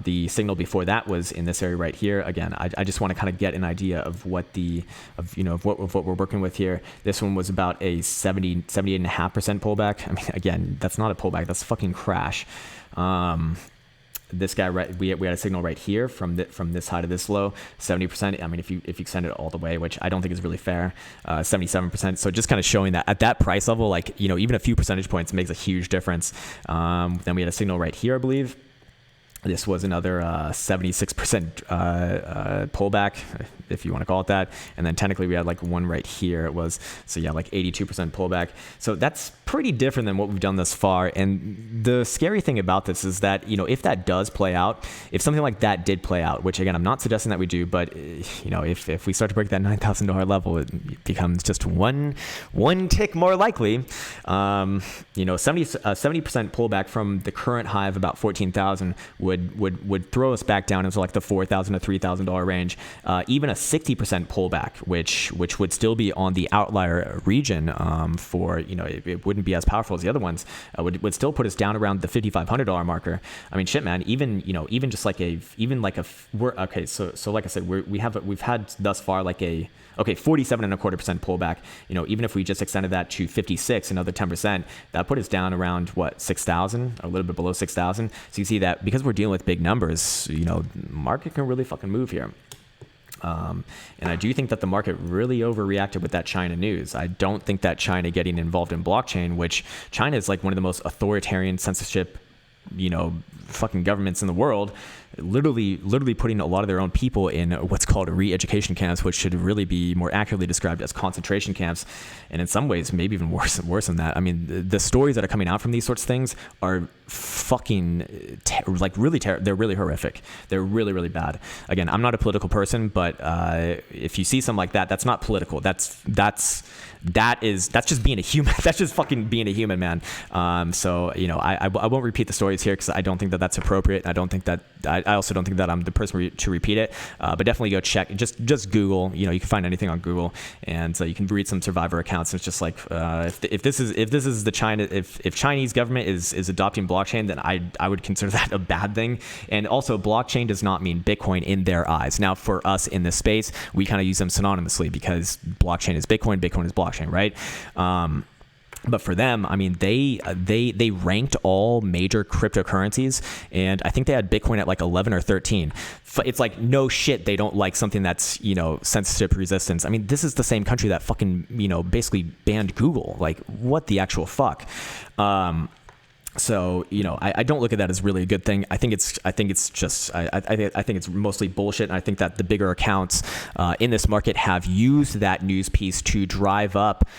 [SPEAKER 1] The signal before that was in this area right here. Again, I just want to kind of get an idea of what what we're working with here. This one was about a 78.5% pullback. I mean, again, that's not a pullback. That's a fucking crash. This guy right, we had a signal right here from this high to this low, 70%. I mean, if you extend it all the way, which I don't think is really fair, 77%. So just kind of showing that at that price level, like, even a few percentage points makes a huge difference. Then we had a signal right here, I believe. This was another 76% pullback, if you want to call it that. And then technically we had like one right here. It was, like 82% pullback. So that's pretty different than what we've done thus far. And the scary thing about this is that, if that does play out, if something like that did play out, which again, I'm not suggesting that we do, but if we start to break that $9,000 level, it becomes just one tick more likely. 70% pullback from the current high of about 14,000 would throw us back down into like the $4,000 to $3,000 range. Even a 60% pullback, which would still be on the outlier region, for it wouldn't be as powerful as the other ones, would still put us down around the $5,500 marker. I mean, shit, man. Even just like we're okay. So like I said, we've had thus far like 47.25% pullback. Even if we just extended that to 56, another 10%, that put us down around what, 6,000, a little bit below 6,000. So you see that because we're dealing with big numbers, market can really fucking move here. And I do think that the market really overreacted with that China news. I don't think that China getting involved in blockchain, which China is like one of the most authoritarian censorship, fucking governments in the world, literally putting a lot of their own people in what's called re-education camps, which should really be more accurately described as concentration camps, and in some ways maybe even worse than that. I mean, the stories that are coming out from these sorts of things are fucking they're really horrific. They're really, really bad. Again, I'm not a political person, but if you see something like that, that's not political. That's just being a human. That's just fucking being a human, man. So I won't repeat the stories here because I don't think that that's appropriate. I also don't think that I'm the person to repeat it. But definitely go check. Just Google. You can find anything on Google, and you can read some survivor accounts. And it's just like if this is the China, if Chinese government is adopting blockchain, then I would consider that a bad thing. And also, blockchain does not mean Bitcoin in their eyes. Now, for us in this space, we kind of use them synonymously because blockchain is Bitcoin, Bitcoin is blockchain, right? But for them, I mean, they ranked all major cryptocurrencies, and I think they had Bitcoin at like 11 or 13. It's like, no shit, they don't like something that's, censorship resistance. I mean, this is the same country that fucking, basically banned Google. Like, what the actual fuck? So, I don't look at that as really a good thing. I think it's mostly bullshit. And I think that the bigger accounts in this market have used that news piece to drive up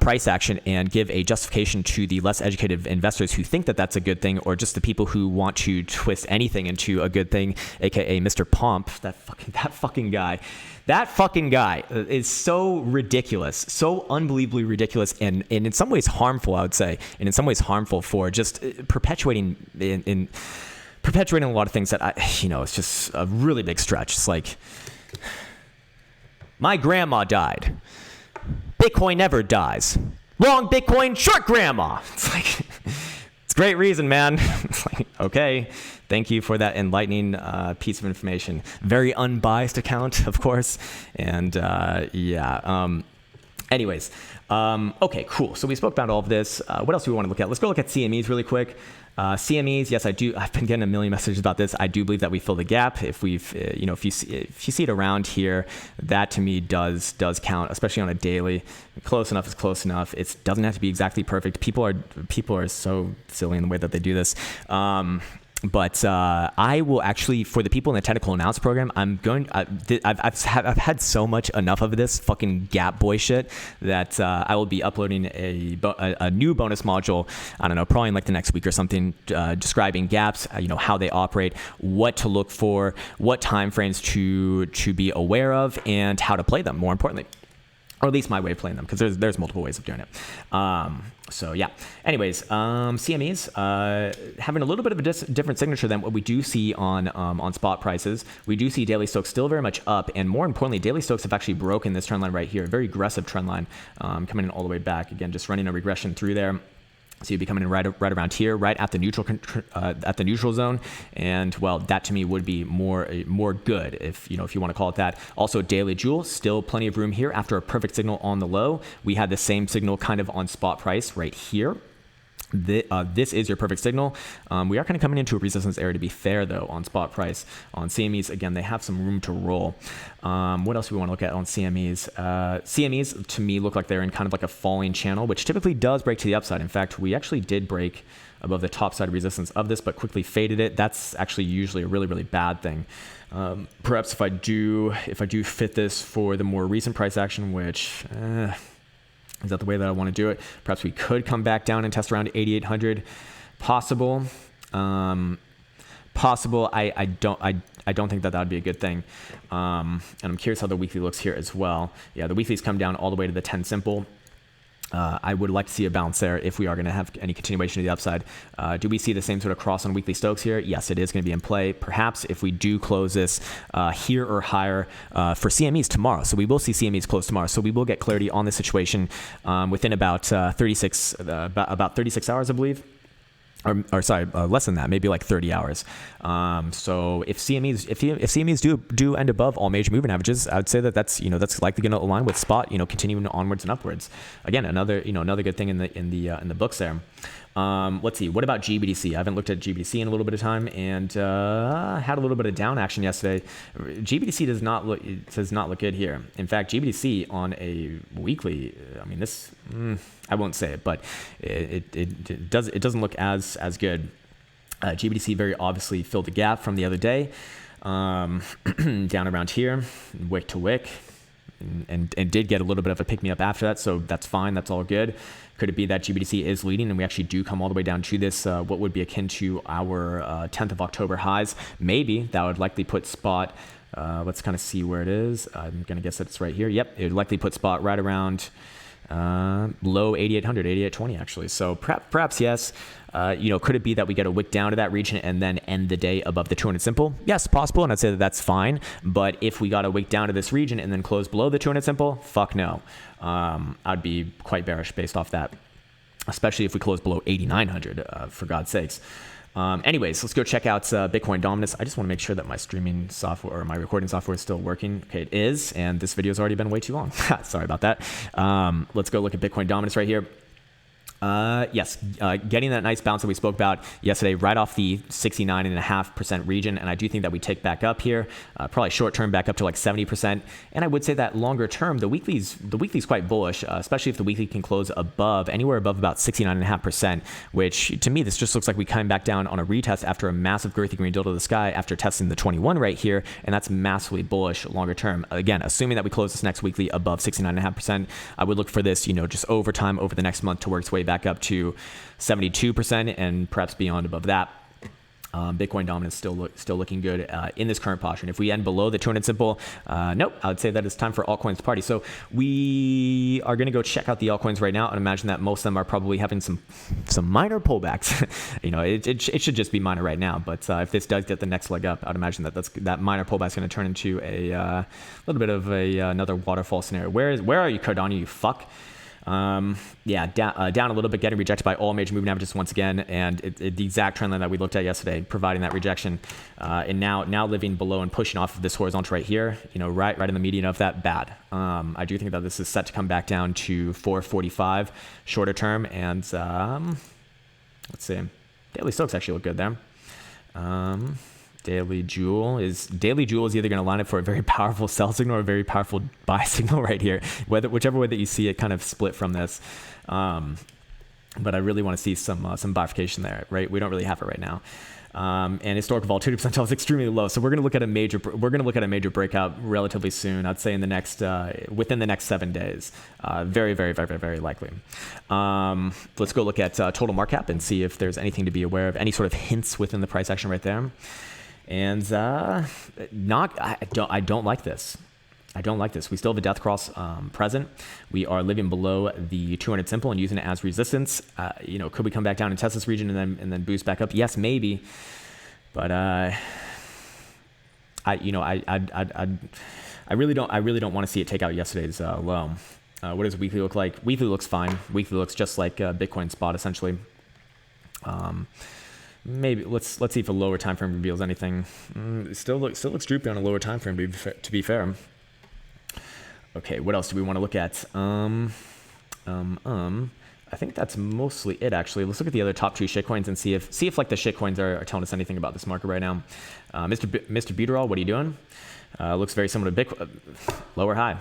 [SPEAKER 1] price action and give a justification to the less educated investors who think that that's a good thing, or just the people who want to twist anything into a good thing, aka Mr. Pomp, that fucking guy. That fucking guy is so ridiculous, so unbelievably ridiculous, and in some ways harmful, I would say, and in some ways harmful for just perpetuating a lot of things that it's just a really big stretch. It's like, my grandma died. Bitcoin never dies. Long Bitcoin, short grandma. It's like, it's a great reason, man. It's like, okay. Thank you for that enlightening piece of information. Very unbiased account, of course. And anyways, okay, cool. So we spoke about all of this. What else do we want to look at? Let's go look at CMEs really quick. CMEs, yes, I do. I've been getting a million messages about this. I do believe that we fill the gap. If we've, if you see it around here, that to me does count, especially on a daily. Close enough is close enough. It doesn't have to be exactly perfect. People are so silly in the way that they do this. But I will actually, for the people in the technical announce program, I've had so much enough of this fucking gap boy shit that I will be uploading a new bonus module. I don't know, probably in like the next week or something, describing gaps, how they operate, what to look for, what time frames to be aware of, and how to play them. More importantly, or at least my way of playing them, because there's multiple ways of doing it. So yeah. Anyways, CMEs having a little bit of a different signature than what we do see on spot prices. We do see daily stocks still very much up, and more importantly, daily stocks have actually broken this trend line right here. A very aggressive trend line, coming in all the way back. Again, just running a regression through there. So you'd be coming in right around here, right at the neutral zone, and well, that to me would be more good if you want to call it that. Also, daily jewel, still plenty of room here after a perfect signal on the low. We had the same signal kind of on spot price right here. This is your perfect signal. We are kind of coming into a resistance area, to be fair, though, on spot price. On CMEs, again, they have some room to roll. What else do we want to look at on CMEs? CMEs, to me, look like they're in kind of like a falling channel, which typically does break to the upside. In fact, we actually did break above the top side resistance of this, but quickly faded it. That's actually usually a really, really bad thing. Perhaps if I do fit this for the more recent price action, which Is that the way that I want to do it? Perhaps we could come back down and test around 8,800. Possible. Possible. I don't think that would be a good thing. And I'm curious how the weekly looks here as well. Yeah, the weekly's come down all the way to the 10 simple. I would like to see a bounce there if we are going to have any continuation to the upside. Do we see the same sort of cross on weekly Stokes here? Yes, it is going to be in play. Perhaps if we do close this here or higher for CMEs tomorrow. So we will see CMEs close tomorrow. So we will get clarity on the situation within about 36 hours, I believe. Or sorry, less than that, maybe like 30 hours. So if CMEs do end above all major moving averages, I would say that that's likely going to align with spot, continuing onwards and upwards. Again, another good thing in the books there. Let's see. What about GBDC? I haven't looked at GBDC in a little bit of time, and had a little bit of down action yesterday. GBDC does not look good here. In fact, GBDC on a weekly, I mean, this I won't say it, but it doesn't look as good. GBDC very obviously filled a gap from the other day, down around here, wick to wick. And did get a little bit of a pick me up after that, so that's fine. That's all good. Could it be that GBDC is leading and we actually do come all the way down to this, what would be akin to our 10th of October highs? Maybe that would likely put spot. Let's kind of see where it is. I'm going to guess that it's right here. Yep, it would likely put spot right around low 8,800, 8,820 actually. So perhaps yes. Could it be that we get a wick down to that region and then end the day above the 200 simple? Yes, possible, and I'd say that that's fine. But if we got a wick down to this region and then close below the 200 simple, fuck no. I'd be quite bearish based off that, especially if we close below 8,900, for God's sakes. Anyways, let's go check out Bitcoin dominance. I just want to make sure that my streaming software or my recording software is still working. Okay, it is, and this video has already been way too long. Sorry about that. Let's go look at Bitcoin dominance right here. Yes, getting that nice bounce that we spoke about yesterday right off the 69.5% region, and I do think that we tick back up here, probably short term back up to like 70%, and I would say that longer term the weekly's quite bullish, especially if the weekly can close anywhere above about 69.5%, which to me this just looks like we come back down on a retest after a massive girthy green dildo to the sky after testing the 21 right here, and that's massively bullish longer term. Again, assuming that we close this next weekly above 69.5%, I would look for this, just over time, over the next month to work its way back up to 72% and perhaps beyond above that. Bitcoin dominance still looking good in this current posture. And if we end below the 200 simple, nope, I would say that it's time for altcoins to party. So we are going to go check out the altcoins right now and imagine that most of them are probably having some minor pullbacks. It should just be minor right now. But if this does get the next leg up, I'd imagine that minor pullback is going to turn into a little bit of another waterfall scenario. Where are you, Cardano, you fuck? Down a little bit, getting rejected by all major moving averages once again, and the exact trend line that we looked at yesterday, providing that rejection, and now living below and pushing off of this horizontal right here, right in the median of that bad. I do think that this is set to come back down to 445 shorter term, and let's see, daily Stokes actually look good there. Daily Jewel is either going to line up for a very powerful sell signal or a very powerful buy signal right here, whichever way that you see it kind of split from this. But I really want to see some bifurcation there, right? We don't really have it right now. And historical volatility percentile is extremely low, so we're going to look at a major breakout relatively soon. I'd say within the next 7 days, very, very, very, very, very likely. Let's go look at total market cap and see if there's anything to be aware of, any sort of hints within the price action right there. And I don't like this. I don't like this. We still have a death cross present. We are living below the 200 simple and using it as resistance. Could we come back down and test this region and then boost back up? Yes, maybe. But I really don't want to see it take out yesterday's low. What does weekly look like? Weekly looks fine. Weekly looks just like Bitcoin spot essentially. Maybe let's see if a lower time frame reveals anything. It still looks droopy on a lower time frame to be fair. Okay, what else do we want to look at? I think that's mostly it actually. Let's look at the other top two shitcoins and see if like the shitcoins are telling us anything about this market right now. Mr. Buterol, what are you doing? Looks very similar to Bitcoin. Lower high.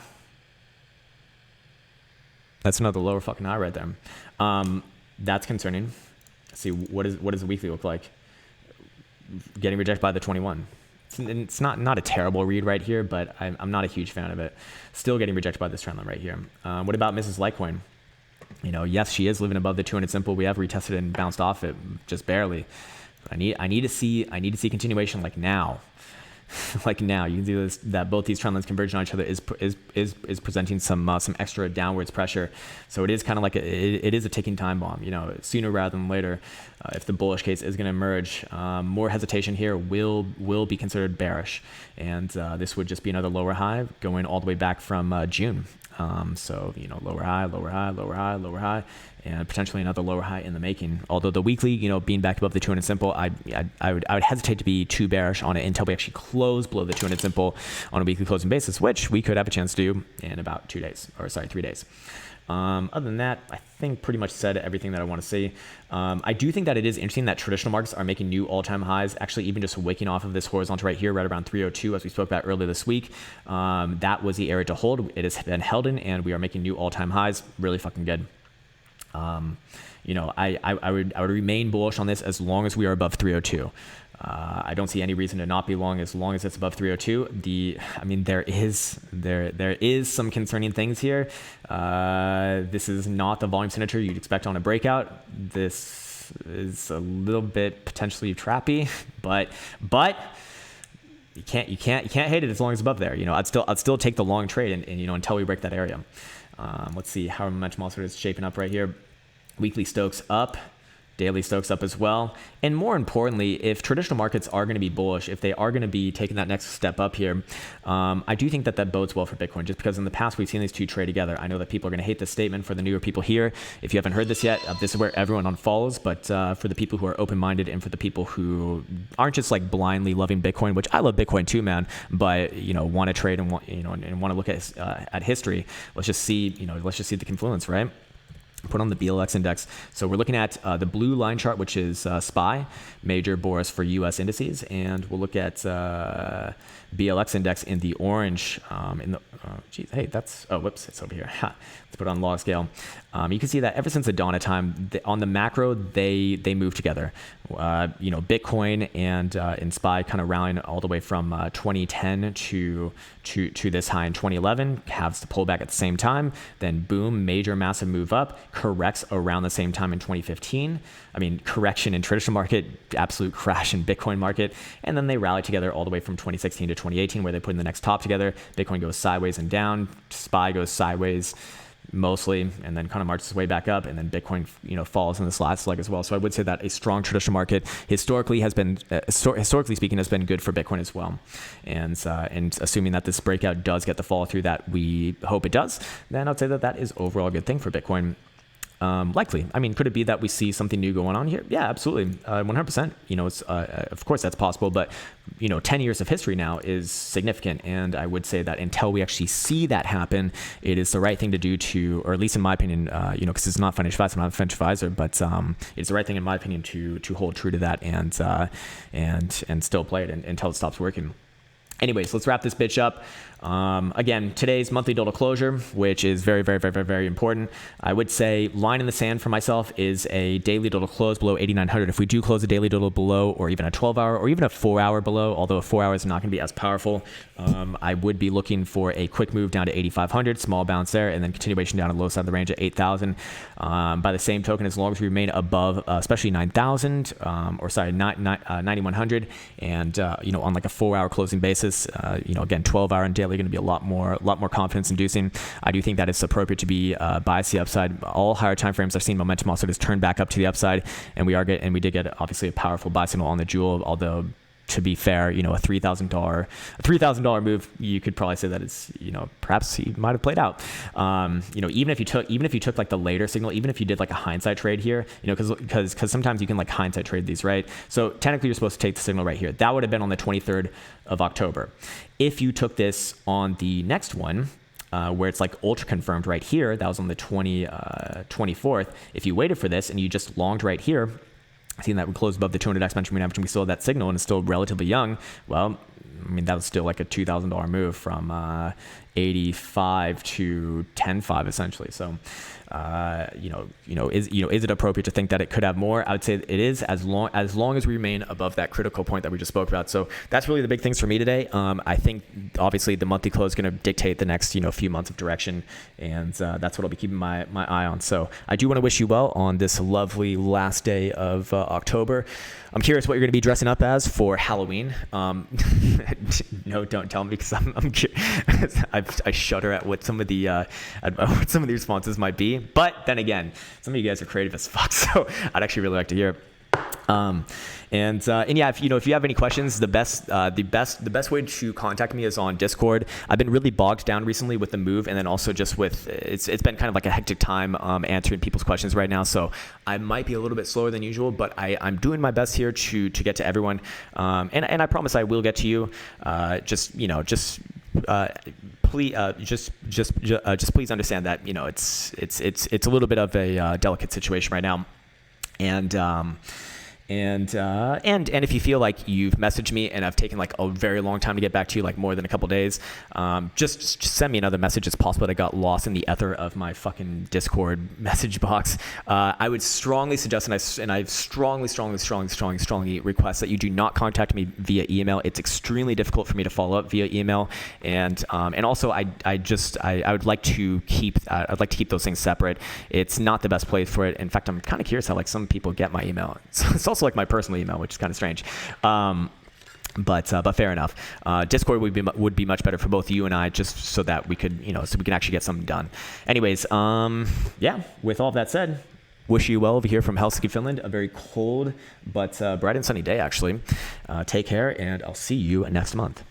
[SPEAKER 1] That's another lower fucking high right there. That's concerning. Let's see, what does the weekly look like? Getting rejected by the 21. It's not a terrible read right here, but I'm not a huge fan of it. Still getting rejected by this trend line right here. What about Mrs. Litecoin? yes, she is living above the 200 simple. We have retested and bounced off it just barely. But I need to see continuation like now. Like now, you can see this, that both these trend lines converging on each other is presenting some extra downwards pressure. So it is kind of like it is a ticking time bomb. Sooner rather than later, if the bullish case is going to emerge, more hesitation here will be considered bearish, and this would just be another lower high going all the way back from June. So lower high, lower high, lower high, lower high, and potentially another lower high in the making. Although the weekly, being back above the 200 simple, I would hesitate to be too bearish on it until we actually close below the 200 simple on a weekly closing basis, which we could have a chance to do in about 3 days. Other than that, I think pretty much said everything that I want to say. I do think that it is interesting that traditional markets are making new all-time highs, actually even just waking off of this horizontal right here, right around 302, as we spoke about earlier this week. That was the area to hold. It has been held in, and we are making new all-time highs. Really fucking good. I would remain bullish on this as long as we are above 302. I don't see any reason to not be long as long as it's above 302. There is some concerning things here. This is not the volume signature you'd expect on a breakout. This is a little bit potentially trappy, but you can't hate it as long as it's above there. I'd still take the long trade and until we break that area. Let's see how momentum also is shaping up right here. Weekly Stokes up, daily Stokes up as well. And more importantly, if traditional markets are going to be bullish, if they are going to be taking that next step up here, I do think that bodes well for Bitcoin, just because in the past we've seen these two trade together. I know that people are going to hate this statement. For the newer people here, if you haven't heard this yet, this is where everyone unfollows. But for the people who are open-minded and for the people who aren't just like blindly loving Bitcoin, which I love Bitcoin too, man, but want to trade and want to look at history, let's just see the confluence, right? Put on the BLX index. So we're looking at the blue line chart, which is SPY, major Boris for US indices, and we'll look at BLX index in the orange. It's over here. Let's put it on log scale. You can see that ever since the dawn of time, on the macro, they move together. Bitcoin and SPY kind of rallying all the way from 2010 to this high in 2011, has to pull back at the same time. Then boom, major massive move up, corrects around the same time in 2015. Correction in traditional market, absolute crash in Bitcoin market, and then they rally together all the way from 2016 to 2018, where they put in the next top together. Bitcoin goes sideways and down, SPY goes sideways mostly, and then kind of marches its way back up, and then Bitcoin falls in this last leg as well. So I would say that a strong traditional market historically speaking has been good for Bitcoin as well. And assuming that this breakout does get the follow through that we hope it does, then I'd say that is overall a good thing for Bitcoin. Likely. Could it be that we see something new going on here? Yeah, absolutely. 100%. It's, of course that's possible, but 10 years of history now is significant. And I would say that until we actually see that happen, it is the right thing to do to, or at least in my opinion, because it's not financial advice, I'm not a financial advisor, but it's the right thing in my opinion to hold true to that and still play it until it stops working. Anyways, let's wrap this bitch up. Again, today's monthly total closure, which is very, very, very, very, very important. I would say line in the sand for myself is a daily total close below 8,900. If we do close a daily total below, or even a 12-hour, or even a 4-hour below, although a 4-hour is not going to be as powerful, I would be looking for a quick move down to 8,500, small bounce there, and then continuation down to the low side of the range at 8,000. By the same token, as long as we remain above, especially 9,000, 9,100, and on like a 4-hour closing basis, again, 12-hour and daily going to be a lot more confidence inducing. I do think that it's appropriate to be biased to the upside. All higher time frames I've seen momentum also just turn back up to the upside, and we did get obviously a powerful buy signal on the jewel, although to be fair, a $3,000 move, you could probably say that it's, perhaps he might have played out. Even if you took like the later signal, even if you did like a hindsight trade here, because sometimes you can like hindsight trade these, right? So technically you're supposed to take the signal right here. That would have been on the 23rd of October. If you took this on the next one, where it's like ultra confirmed right here, that was on the 24th. If you waited for this and you just longed right here, seeing that we closed above the 200 exponential moving average and we still have that signal and it's still relatively young, well, I mean, that was still like a $2,000 move from 85 to 10.5 essentially. So, is it appropriate to think that it could have more? I would say it is, as long as we remain above that critical point that we just spoke about. So that's really the big things for me today. I think obviously the monthly close is going to dictate the next few months of direction, and that's what I'll be keeping my eye on. So I do want to wish you well on this lovely last day of October. I'm curious what you're going to be dressing up as for Halloween. No, don't tell me, because I shudder at what some of the responses might be. But then again, some of you guys are creative as fuck, so I'd actually really like to hear. And yeah, if you have any questions, the best way to contact me is on Discord. I've been really bogged down recently with the move, and then also just with it's been kind of like a hectic time answering people's questions right now. So I might be a little bit slower than usual, but I'm doing my best here to get to everyone. And I promise I will get to you. Please please understand that it's a little bit of a delicate situation right now, and if you feel like you've messaged me and I've taken like a very long time to get back to you, like more than a couple days, just send me another message. It's possible that I got lost in the ether of my fucking Discord message box. I would strongly suggest, and I strongly request that you do not contact me via email. It's extremely difficult for me to follow up via email, and also I would like to keep those things separate. It's not the best place for it. In fact, I'm kind of curious how like some people get my email. It's also like my personal email, which is kind of strange. But fair enough. Discord would be much better for both you and I, just so that we could, so we can actually get something done. Anyways, yeah, with all of that said, wish you well over here from Helsinki, Finland. A very cold but bright and sunny day, actually. Take care, and I'll see you next month.